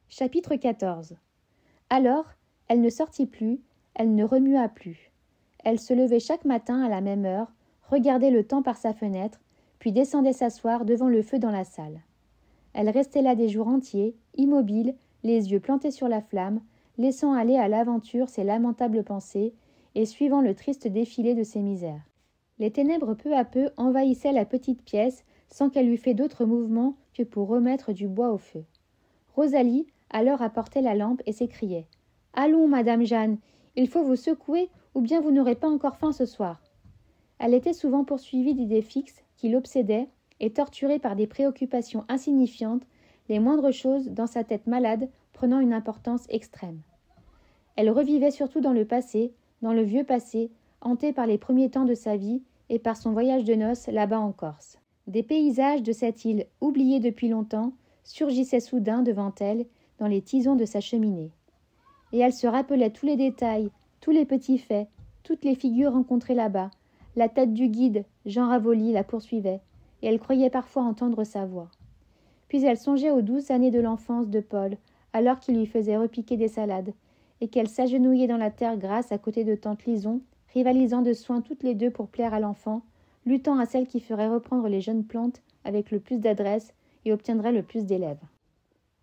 Chapitre 14. Alors, elle ne sortit plus, elle ne remua plus. Elle se levait chaque matin à la même heure, regardait le temps par sa fenêtre, puis descendait s'asseoir devant le feu dans la salle. Elle restait là des jours entiers, immobile, les yeux plantés sur la flamme, laissant aller à l'aventure ses lamentables pensées et suivant le triste défilé de ses misères. Les ténèbres peu à peu envahissaient la petite pièce sans qu'elle eût fait d'autre mouvement que pour remettre du bois au feu. Rosalie alors apportait la lampe et s'écriait « Allons, madame Jeanne, il faut vous secouer ou bien vous n'aurez pas encore faim ce soir. » Elle était souvent poursuivie d'idées fixes qui l'obsédaient et torturée par des préoccupations insignifiantes, les moindres choses dans sa tête malade prenant une importance extrême. Elle revivait surtout dans le passé, dans le vieux passé, hantée par les premiers temps de sa vie et par son voyage de noces là-bas en Corse. Des paysages de cette île, oubliés depuis longtemps, surgissaient soudain devant elle dans les tisons de sa cheminée. Et elle se rappelait tous les détails, tous les petits faits, toutes les figures rencontrées là-bas. La tête du guide, Jean Ravoli, la poursuivait, et elle croyait parfois entendre sa voix. Puis elle songeait aux douces années de l'enfance de Paul, alors qu'il lui faisait repiquer des salades, et qu'elle s'agenouillait dans la terre grasse à côté de tante Lison, rivalisant de soins toutes les deux pour plaire à l'enfant, luttant à celle qui ferait reprendre les jeunes plantes avec le plus d'adresse et obtiendrait le plus d'élèves.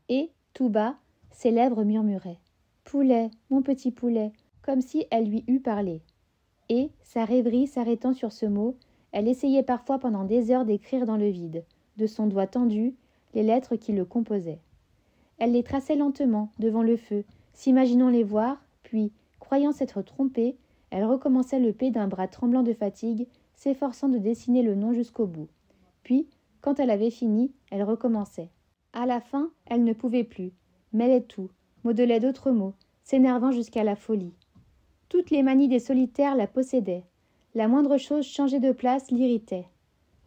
Et, tout bas, ses lèvres murmuraient « Poulet, mon petit poulet », comme si elle lui eût parlé. Et, sa rêverie s'arrêtant sur ce mot, elle essayait parfois pendant des heures d'écrire dans le vide, de son doigt tendu, les lettres qui le composaient. Elle les traçait lentement, devant le feu, s'imaginant les voir, puis, croyant s'être trompée, elle recommençait le P d'un bras tremblant de fatigue, s'efforçant de dessiner le nom jusqu'au bout. Puis, quand elle avait fini, elle recommençait. À la fin, elle ne pouvait plus, mêlait tout, modelait d'autres mots, s'énervant jusqu'à la folie. Toutes les manies des solitaires la possédaient. La moindre chose changée de place l'irritait.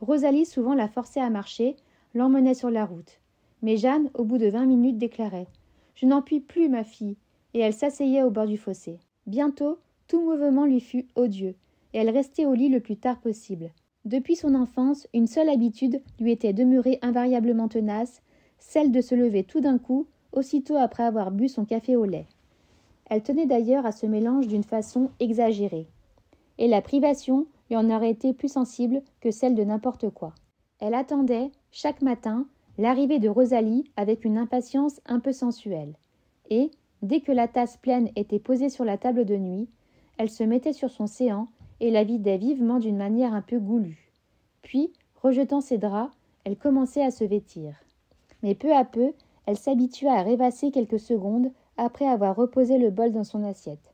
Rosalie souvent la forçait à marcher, l'emmenait sur la route. Mais Jeanne, au bout de 20 minutes, déclarait « Je n'en puis plus, ma fille !» et elle s'asseyait au bord du fossé. Bientôt, tout mouvement lui fut odieux, et elle restait au lit le plus tard possible. Depuis son enfance, une seule habitude lui était demeurée invariablement tenace, celle de se lever tout d'un coup, aussitôt après avoir bu son café au lait. Elle tenait d'ailleurs à ce mélange d'une façon exagérée. Et la privation lui en aurait été plus sensible que celle de n'importe quoi. Elle attendait, chaque matin, l'arrivée de Rosalie avec une impatience un peu sensuelle. Et, dès que la tasse pleine était posée sur la table de nuit, elle se mettait sur son séant et la vidait vivement d'une manière un peu goulue. Puis, rejetant ses draps, elle commençait à se vêtir. Mais peu à peu, elle s'habitua à rêvasser quelques secondes après avoir reposé le bol dans son assiette.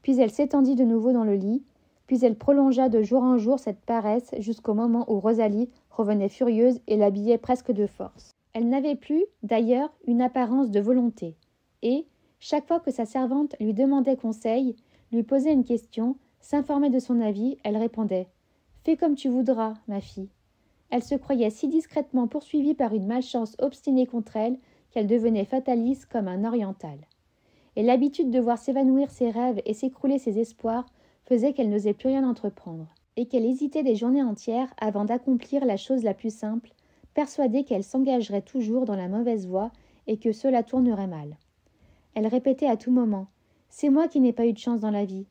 Puis elle s'étendit de nouveau dans le lit, puis elle prolongea de jour en jour cette paresse jusqu'au moment où Rosalie revenait furieuse et l'habillait presque de force. Elle n'avait plus, d'ailleurs, une apparence de volonté, et, chaque fois que sa servante lui demandait conseil, lui posait une question, s'informait de son avis, elle répondait « Fais comme tu voudras, ma fille ». Elle se croyait si discrètement poursuivie par une malchance obstinée contre elle qu'elle devenait fataliste comme un oriental. Et l'habitude de voir s'évanouir ses rêves et s'écrouler ses espoirs faisait qu'elle n'osait plus rien entreprendre, et qu'elle hésitait des journées entières avant d'accomplir la chose la plus simple, persuadée qu'elle s'engagerait toujours dans la mauvaise voie et que cela tournerait mal. Elle répétait à tout moment « C'est moi qui n'ai pas eu de chance dans la vie ».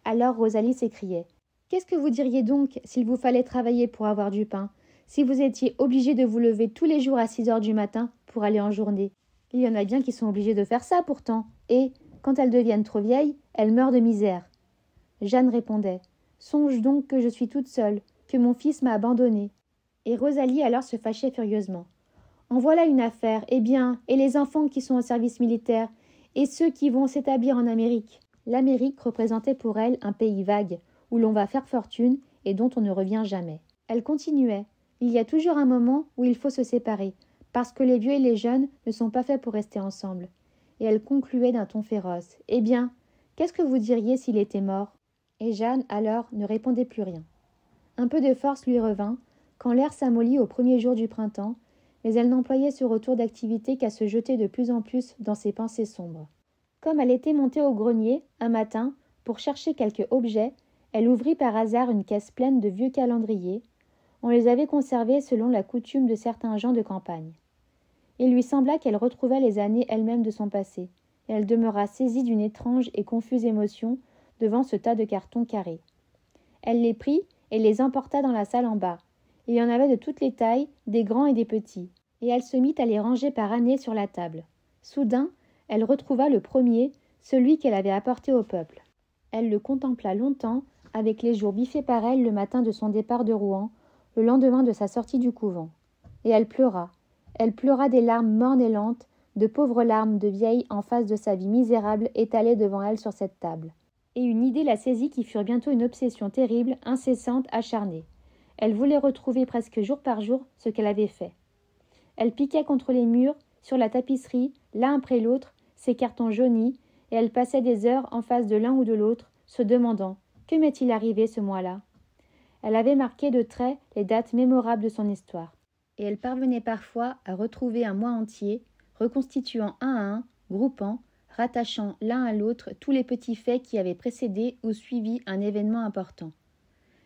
Alors Rosalie s'écriait « Qu'est-ce que vous diriez donc s'il vous fallait travailler pour avoir du pain, si vous étiez obligé de vous lever tous les jours à 6 heures du matin pour aller en journée? Il y en a bien qui sont obligés de faire ça pourtant, et, quand elles deviennent trop vieilles, elles meurent de misère. » Jeanne répondait « Songe donc que je suis toute seule, que mon fils m'a abandonnée. » Et Rosalie alors se fâchait furieusement. « En voilà une affaire, eh bien, et les enfants qui sont au service militaire, et ceux qui vont s'établir en Amérique ?» L'Amérique représentait pour elle un pays vague, où l'on va faire fortune et dont on ne revient jamais. Elle continuait « Il y a toujours un moment où il faut se séparer, parce que les vieux et les jeunes ne sont pas faits pour rester ensemble. » Et elle concluait d'un ton féroce « Eh bien, qu'est-ce que vous diriez s'il était mort ?» Et Jeanne, alors, ne répondait plus rien. Un peu de force lui revint, quand l'air s'amollit au premier jour du printemps, mais elle n'employait ce retour d'activité qu'à se jeter de plus en plus dans ses pensées sombres. Comme elle était montée au grenier, un matin, pour chercher quelque objet, elle ouvrit par hasard une caisse pleine de vieux calendriers. On les avait conservés selon la coutume de certains gens de campagne. Il lui sembla qu'elle retrouvait les années elles-mêmes de son passé, et elle demeura saisie d'une étrange et confuse émotion devant ce tas de cartons carrés. Elle les prit et les emporta dans la salle en bas. Il y en avait de toutes les tailles, des grands et des petits, et elle se mit à les ranger par année sur la table. Soudain, elle retrouva le premier, celui qu'elle avait apporté au peuple. Elle le contempla longtemps, avec les jours biffés par elle le matin de son départ de Rouen, le lendemain de sa sortie du couvent. Et elle pleura. Elle pleura des larmes mornes et lentes, de pauvres larmes de vieille en face de sa vie misérable étalée devant elle sur cette table. Et une idée la saisit qui fut bientôt une obsession terrible, incessante, acharnée. Elle voulait retrouver presque jour par jour ce qu'elle avait fait. Elle piquait contre les murs, sur la tapisserie, l'un après l'autre, ses cartons jaunis, et elle passait des heures en face de l'un ou de l'autre, se demandant « Que m'est-il arrivé ce mois-là » Elle avait marqué de traits les dates mémorables de son histoire, et elle parvenait parfois à retrouver un mois entier, reconstituant un à un, groupant, rattachant l'un à l'autre tous les petits faits qui avaient précédé ou suivi un événement important.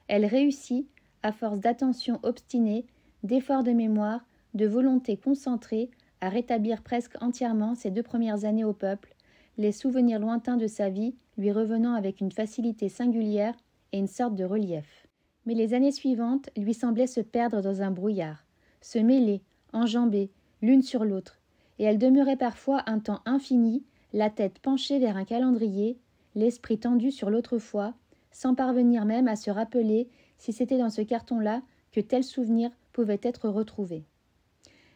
Elle réussit, à force d'attention obstinée, d'efforts de mémoire, de volonté concentrée, à rétablir presque entièrement ses 2 premières années au peuple, les souvenirs lointains de sa vie lui revenant avec une facilité singulière et une sorte de relief. Mais les années suivantes lui semblaient se perdre dans un brouillard, se mêler, enjamber, l'une sur l'autre, et elle demeurait parfois un temps infini, la tête penchée vers un calendrier, l'esprit tendu sur l'autrefois, sans parvenir même à se rappeler si c'était dans ce carton-là que tel souvenir pouvait être retrouvé.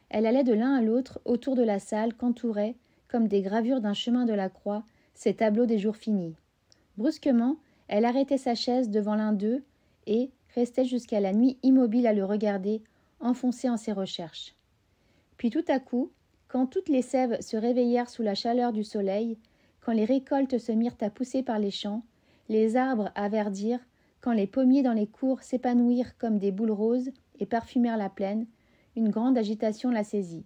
Elle allait de l'un à l'autre autour de la salle qu'entouraient, comme des gravures d'un chemin de la croix, ces tableaux des jours finis. Brusquement, elle arrêtait sa chaise devant l'un d'eux et restait jusqu'à la nuit immobile à le regarder, enfoncée en ses recherches. Puis tout à coup, quand toutes les sèves se réveillèrent sous la chaleur du soleil, quand les récoltes se mirent à pousser par les champs, les arbres à verdir, quand les pommiers dans les cours s'épanouirent comme des boules roses et parfumèrent la plaine, une grande agitation la saisit.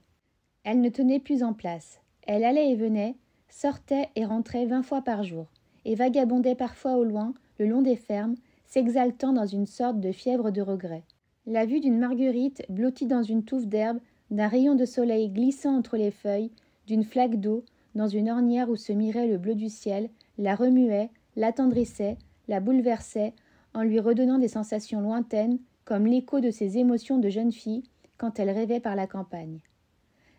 Elle ne tenait plus en place. Elle allait et venait, sortait et rentrait 20 fois par jour, et vagabondait parfois au loin, le long des fermes, s'exaltant dans une sorte de fièvre de regret. La vue d'une marguerite blottie dans une touffe d'herbe, d'un rayon de soleil glissant entre les feuilles, d'une flaque d'eau, dans une ornière où se mirait le bleu du ciel, la remuait, l'attendrissait, la bouleversait, en lui redonnant des sensations lointaines, comme l'écho de ses émotions de jeune fille, quand elle rêvait par la campagne.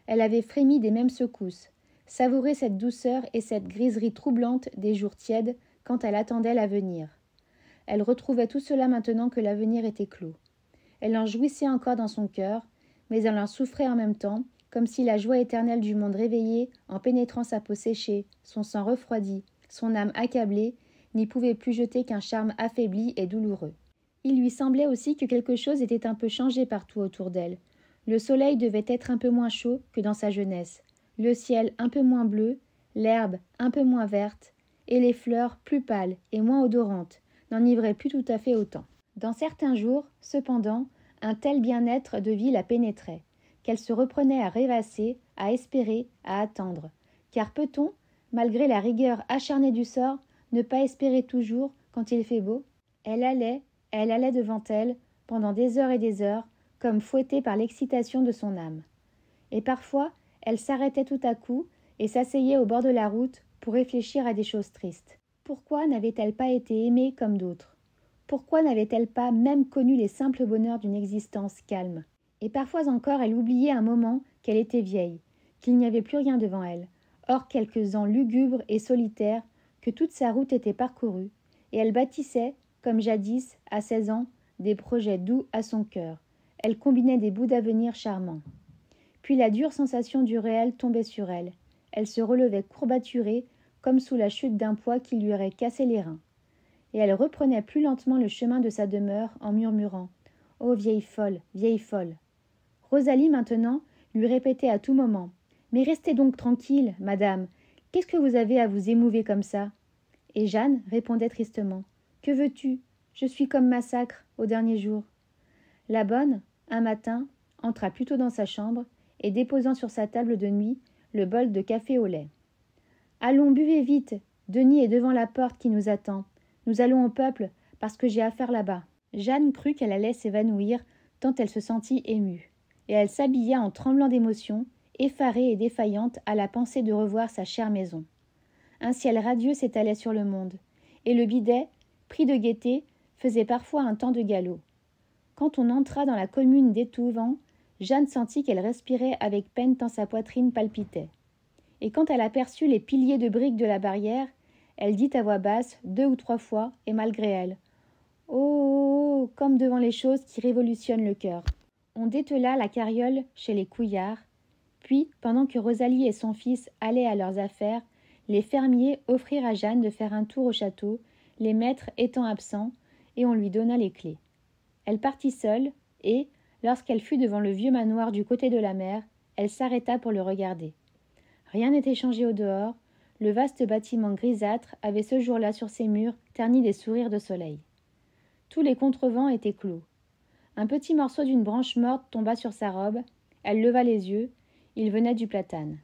Elle avait frémi des mêmes secousses, savouré cette douceur et cette griserie troublante des jours tièdes quand elle attendait l'avenir. Elle retrouvait tout cela maintenant que l'avenir était clos. Elle en jouissait encore dans son cœur, mais elle en souffrait en même temps, comme si la joie éternelle du monde réveillé, en pénétrant sa peau séchée, son sang refroidi, son âme accablée, n'y pouvait plus jeter qu'un charme affaibli et douloureux. Il lui semblait aussi que quelque chose était un peu changé partout autour d'elle. Le soleil devait être un peu moins chaud que dans sa jeunesse, le ciel un peu moins bleu, l'herbe un peu moins verte, et les fleurs plus pâles et moins odorantes, n'enivraient plus tout à fait autant. Dans certains jours, cependant, un tel bien-être de vie la pénétrait, qu'elle se reprenait à rêvasser, à espérer, à attendre. Car peut-on, malgré la rigueur acharnée du sort, ne pas espérer toujours quand il fait beau ? Elle allait devant elle, pendant des heures et des heures, comme fouettée par l'excitation de son âme. Et parfois, elle s'arrêtait tout à coup et s'asseyait au bord de la route pour réfléchir à des choses tristes. Pourquoi n'avait-elle pas été aimée comme d'autres ? Pourquoi n'avait-elle pas même connu les simples bonheurs d'une existence calme ? Et parfois encore, elle oubliait un moment qu'elle était vieille, qu'il n'y avait plus rien devant elle, hors quelques ans lugubres et solitaires, que toute sa route était parcourue, et elle bâtissait, comme jadis, à 16 ans, des projets doux à son cœur. Elle combinait des bouts d'avenir charmants. Puis la dure sensation du réel tombait sur elle. Elle se relevait courbaturée, comme sous la chute d'un poids qui lui aurait cassé les reins. Et elle reprenait plus lentement le chemin de sa demeure en murmurant « Oh, vieille folle, vieille folle !» Rosalie, maintenant, lui répétait à tout moment « Mais restez donc tranquille, madame, qu'est-ce que vous avez à vous émouver comme ça ?» Et Jeanne répondait tristement « Que veux-tu ? Je suis comme Massacre, au dernier jour. » La bonne, un matin, entra plutôt dans sa chambre et déposant sur sa table de nuit le bol de café au lait. « Allons, buvez vite, Denis est devant la porte qui nous attend. Nous allons au peuple, parce que j'ai affaire là-bas. » Jeanne crut qu'elle allait s'évanouir, tant elle se sentit émue. Et elle s'habilla en tremblant d'émotion, effarée et défaillante à la pensée de revoir sa chère maison. Un ciel radieux s'étalait sur le monde, et le bidet, pris de gaieté, faisait parfois un temps de galop. Quand on entra dans la commune d'Étouvent, Jeanne sentit qu'elle respirait avec peine tant sa poitrine palpitait. Et quand elle aperçut les piliers de briques de la barrière, elle dit à voix basse 2 ou 3 fois, et malgré elle, « Oh, oh, oh !» comme devant les choses qui révolutionnent le cœur. On détela la carriole chez les Couillard, puis, pendant que Rosalie et son fils allaient à leurs affaires, les fermiers offrirent à Jeanne de faire un tour au château, les maîtres étant absents, et on lui donna les clés. Elle partit seule, et, lorsqu'elle fut devant le vieux manoir du côté de la mer, elle s'arrêta pour le regarder. Rien n'était changé au dehors, le vaste bâtiment grisâtre avait ce jour-là sur ses murs terni des sourires de soleil. Tous les contrevents étaient clos. Un petit morceau d'une branche morte tomba sur sa robe, elle leva les yeux, il venait du platane.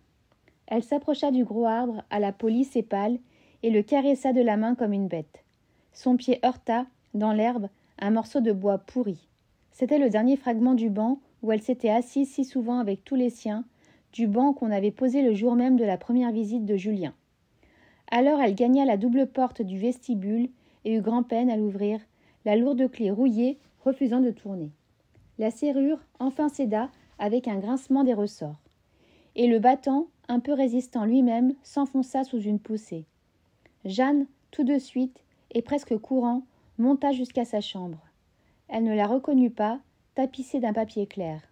Elle s'approcha du gros arbre à la peau lisse et pâle et le caressa de la main comme une bête. Son pied heurta, dans l'herbe, un morceau de bois pourri. C'était le dernier fragment du banc où elle s'était assise si souvent avec tous les siens, du banc qu'on avait posé le jour même de la première visite de Julien. Alors elle gagna la double porte du vestibule et eut grand-peine à l'ouvrir, la lourde clé rouillée refusant de tourner. La serrure enfin céda avec un grincement des ressorts. Et le battant, un peu résistant lui-même, s'enfonça sous une poussée. Jeanne, tout de suite, et presque courant, monta jusqu'à sa chambre. Elle ne la reconnut pas, tapissée d'un papier clair.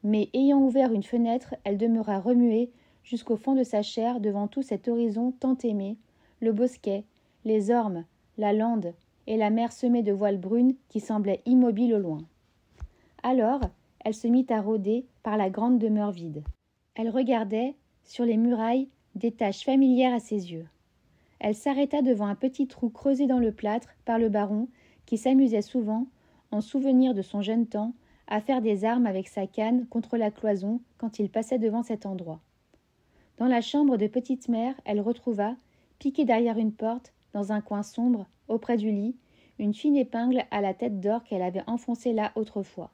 Mais ayant ouvert une fenêtre, elle demeura remuée jusqu'au fond de sa chair devant tout cet horizon tant aimé, le bosquet, les ormes, la lande et la mer semée de voiles brunes qui semblaient immobiles au loin. Alors, elle se mit à rôder par la grande demeure vide. Elle regardait, sur les murailles, des taches familières à ses yeux. Elle s'arrêta devant un petit trou creusé dans le plâtre par le baron, qui s'amusait souvent, en souvenir de son jeune temps, à faire des armes avec sa canne contre la cloison quand il passait devant cet endroit. Dans la chambre de petite mère, elle retrouva, piquée derrière une porte, dans un coin sombre, auprès du lit, une fine épingle à la tête d'or qu'elle avait enfoncée là autrefois.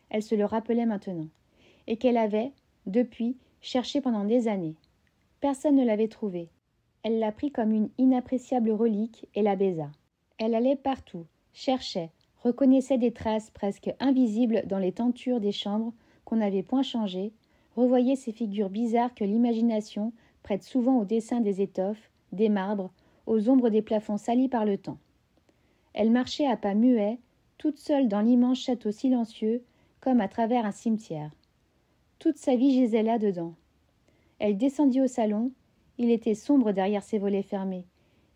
Elle se le rappelait maintenant, et qu'elle avait, depuis, cherché pendant des années. Personne ne l'avait trouvée. Elle la prit comme une inappréciable relique et la baisa. Elle allait partout, cherchait, reconnaissait des traces presque invisibles dans les tentures des chambres qu'on n'avait point changées, revoyait ces figures bizarres que l'imagination prête souvent au dessin des étoffes, des marbres, aux ombres des plafonds salis par le temps. Elle marchait à pas muets, toute seule dans l'immense château silencieux, comme à travers un cimetière. Toute sa vie gisait là-dedans. Elle descendit au salon, il était sombre derrière ses volets fermés,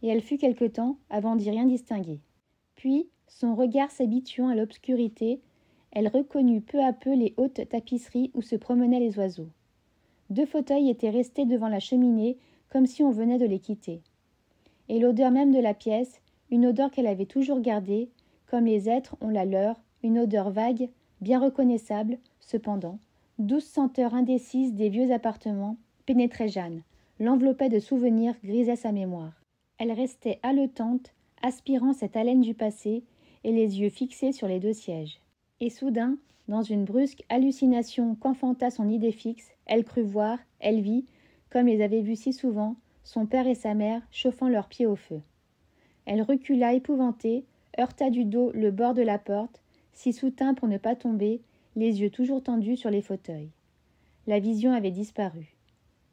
et elle fut quelque temps avant d'y rien distinguer. Puis, son regard s'habituant à l'obscurité, elle reconnut peu à peu les hautes tapisseries où se promenaient les oiseaux. 2 fauteuils étaient restés devant la cheminée comme si on venait de les quitter. Et l'odeur même de la pièce, une odeur qu'elle avait toujours gardée, comme les êtres ont la leur, une odeur vague, bien reconnaissable, cependant, douce senteur indécise des vieux appartements, pénétrait Jeanne, l'enveloppait de souvenirs, grisait sa mémoire. Elle restait haletante, aspirant cette haleine du passé, et les yeux fixés sur les 2 sièges. Et soudain, dans une brusque hallucination qu'enfanta son idée fixe, elle crut voir, elle vit, comme les avait vus si souvent, son père et sa mère chauffant leurs pieds au feu. Elle recula épouvantée, heurta du dos le bord de la porte, s'y soutint pour ne pas tomber, les yeux toujours tendus sur les fauteuils. La vision avait disparu.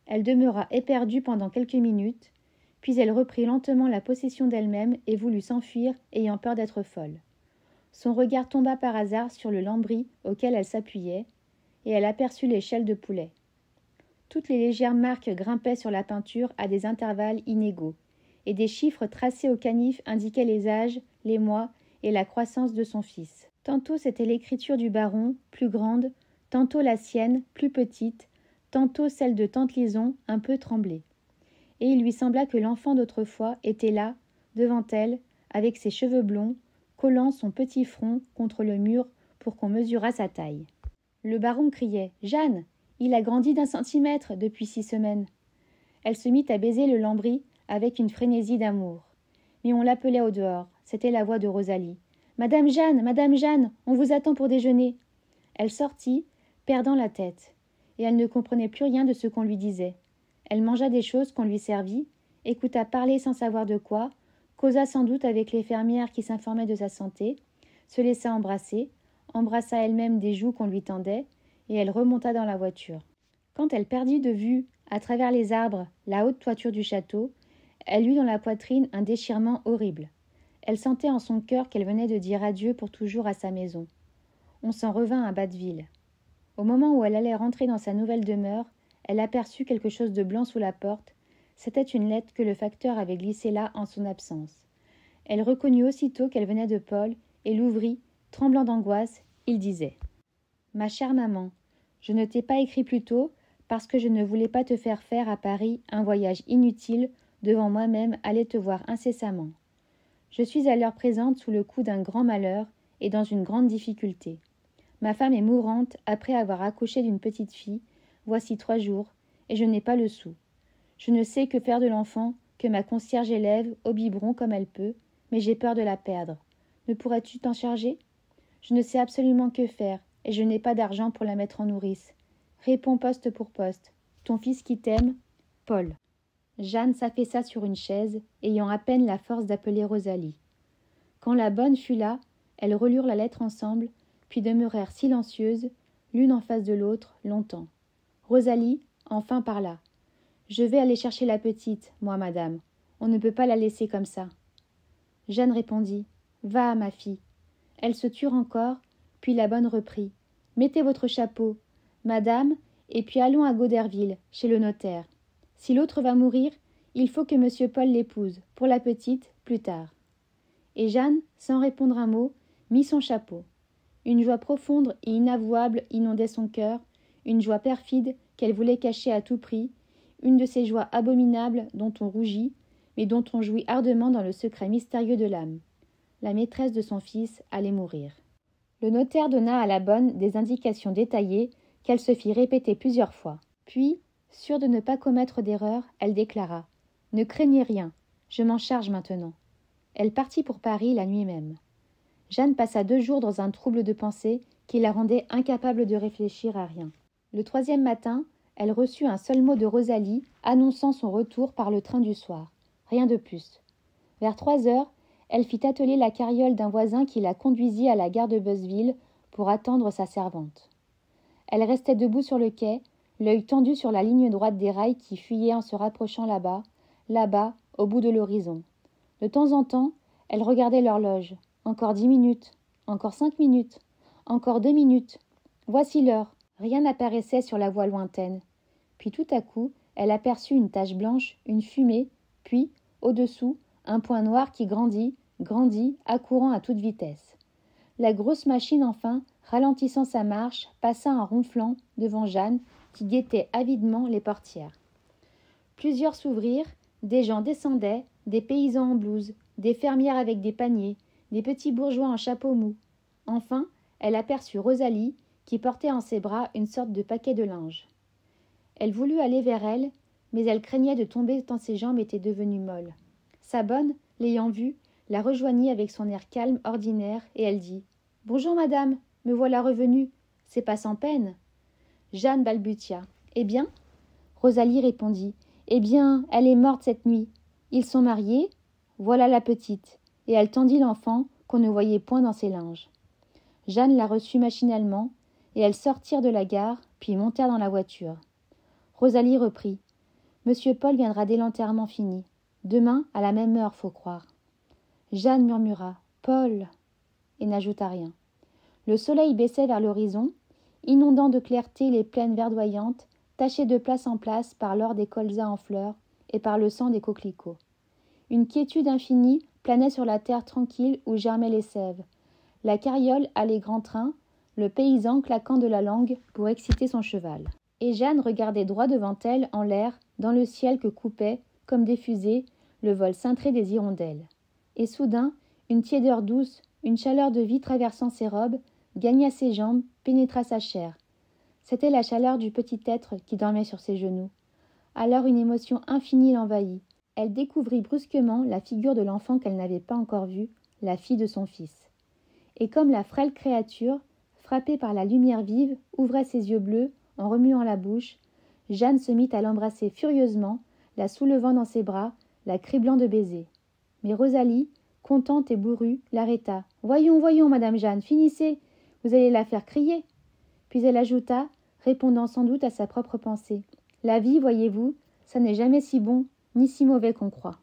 Elle demeura éperdue pendant quelques minutes, puis elle reprit lentement la possession d'elle-même et voulut s'enfuir, ayant peur d'être folle. Son regard tomba par hasard sur le lambris auquel elle s'appuyait, et elle aperçut l'échelle de poulet. Toutes les légères marques grimpaient sur la peinture à des intervalles inégaux, et des chiffres tracés au canif indiquaient les âges, les mois et la croissance de son fils. Tantôt c'était l'écriture du baron, plus grande, tantôt la sienne, plus petite, tantôt celle de tante Lison, un peu tremblée. Et il lui sembla que l'enfant d'autrefois était là, devant elle, avec ses cheveux blonds, collant son petit front contre le mur pour qu'on mesurât sa taille. Le baron criait « Jeanne, il a grandi d'1 centimètre depuis 6 semaines !» Elle se mit à baiser le lambris avec une frénésie d'amour. Mais on l'appelait au dehors, c'était la voix de Rosalie. « Madame Jeanne, on vous attend pour déjeuner !» Elle sortit, perdant la tête. et elle ne comprenait plus rien de ce qu'on lui disait. Elle mangea des choses qu'on lui servit, écouta parler sans savoir de quoi, causa sans doute avec les fermières qui s'informaient de sa santé, se laissa embrasser, embrassa elle-même des joues qu'on lui tendait, et elle remonta dans la voiture. Quand elle perdit de vue, à travers les arbres, la haute toiture du château, elle eut dans la poitrine un déchirement horrible. Elle sentait en son cœur qu'elle venait de dire adieu pour toujours à sa maison. On s'en revint à Batteville. Au moment où elle allait rentrer dans sa nouvelle demeure, elle aperçut quelque chose de blanc sous la porte. C'était une lettre que le facteur avait glissée là en son absence. Elle reconnut aussitôt qu'elle venait de Paul et l'ouvrit, tremblant d'angoisse. Il disait « Ma chère maman, je ne t'ai pas écrit plus tôt parce que je ne voulais pas te faire faire à Paris un voyage inutile devant moi-même aller te voir incessamment. Je suis à l'heure présente sous le coup d'un grand malheur et dans une grande difficulté. Ma femme est mourante après avoir accouché d'une petite fille, voici 3 jours, et je n'ai pas le sou. Je ne sais que faire de l'enfant, que ma concierge élève au biberon comme elle peut, mais j'ai peur de la perdre. Ne pourrais-tu t'en charger? Je ne sais absolument que faire, et je n'ai pas d'argent pour la mettre en nourrice. Réponds poste pour poste. Ton fils qui t'aime, Paul. » Jeanne s'affaissa sur une chaise, ayant à peine la force d'appeler Rosalie. Quand la bonne fut là, elles relurent la lettre ensemble, puis demeurèrent silencieuses, l'une en face de l'autre, longtemps. Rosalie, enfin parla. « Je vais aller chercher la petite, moi, madame. On ne peut pas la laisser comme ça. » Jeanne répondit. « Va, ma fille. » Elles se turent encore, puis la bonne reprit. « Mettez votre chapeau, madame, et puis allons à Goderville, chez le notaire. Si l'autre va mourir, il faut que monsieur Paul l'épouse, pour la petite, plus tard. » Et Jeanne, sans répondre un mot, mit son chapeau. Une joie profonde et inavouable inondait son cœur, une joie perfide qu'elle voulait cacher à tout prix, une de ces joies abominables dont on rougit, mais dont on jouit ardemment dans le secret mystérieux de l'âme. La maîtresse de son fils allait mourir. Le notaire donna à la bonne des indications détaillées qu'elle se fit répéter plusieurs fois. Puis, sûre de ne pas commettre d'erreur, elle déclara « Ne craignez rien, je m'en charge maintenant. » Elle partit pour Paris la nuit même. Jeanne passa 2 jours dans un trouble de pensée qui la rendait incapable de réfléchir à rien. Le 3e matin, elle reçut un seul mot de Rosalie annonçant son retour par le train du soir. Rien de plus. Vers 3 heures, elle fit atteler la carriole d'un voisin qui la conduisit à la gare de Beuzeville pour attendre sa servante. Elle restait debout sur le quai, l'œil tendu sur la ligne droite des rails qui fuyaient en se rapprochant là-bas, au bout de l'horizon. De temps en temps, elle regardait l'horloge. Encore 10 minutes, encore 5 minutes, encore 2 minutes. Voici l'heure. Rien n'apparaissait sur la voie lointaine. Puis tout à coup, elle aperçut une tache blanche, une fumée, puis, au-dessous, un point noir qui grandit, accourant à toute vitesse. La grosse machine, enfin, ralentissant sa marche, passa en ronflant devant Jeanne, qui guettait avidement les portières. Plusieurs s'ouvrirent, des gens descendaient, des paysans en blouse, des fermières avec des paniers, des petits bourgeois en chapeau mou. Enfin, elle aperçut Rosalie, qui portait en ses bras une sorte de paquet de linge. Elle voulut aller vers elle, mais elle craignait de tomber tant ses jambes étaient devenues molles. Sa bonne, l'ayant vue, la rejoignit avec son air calme ordinaire, et elle dit « Bonjour, madame, me voilà revenue. C'est pas sans peine. » Jeanne balbutia. « Eh bien ?» Rosalie répondit. « Eh bien, elle est morte cette nuit. Ils sont mariés. Voilà la petite. » Et elle tendit l'enfant qu'on ne voyait point dans ses linges. Jeanne la reçut machinalement, et elles sortirent de la gare, puis montèrent dans la voiture. Rosalie reprit. « Monsieur Paul viendra dès l'enterrement fini. Demain, à la même heure, faut croire. » Jeanne murmura « Paul !» et n'ajouta rien. Le soleil baissait vers l'horizon, inondant de clarté les plaines verdoyantes, tachées de place en place par l'or des colzas en fleurs et par le sang des coquelicots. Une quiétude infinie planait sur la terre tranquille où germaient les sèves. La carriole allait grand train, le paysan claquant de la langue pour exciter son cheval. Et Jeanne regardait droit devant elle, en l'air, dans le ciel que coupait, comme des fusées, le vol cintré des hirondelles. Et soudain, une tiédeur douce, une chaleur de vie traversant ses robes, gagna ses jambes, pénétra sa chair. C'était la chaleur du petit être qui dormait sur ses genoux. Alors une émotion infinie l'envahit. Elle découvrit brusquement la figure de l'enfant qu'elle n'avait pas encore vue, la fille de son fils. Et comme la frêle créature, frappée par la lumière vive, ouvrait ses yeux bleus, en remuant la bouche. Jeanne se mit à l'embrasser furieusement, la soulevant dans ses bras, la criblant de baisers. Mais Rosalie, contente et bourrue, l'arrêta. « Voyons, voyons, madame Jeanne, finissez, vous allez la faire crier. » Puis elle ajouta, répondant sans doute à sa propre pensée. « La vie, voyez-vous, ça n'est jamais si bon ni si mauvais qu'on croit. »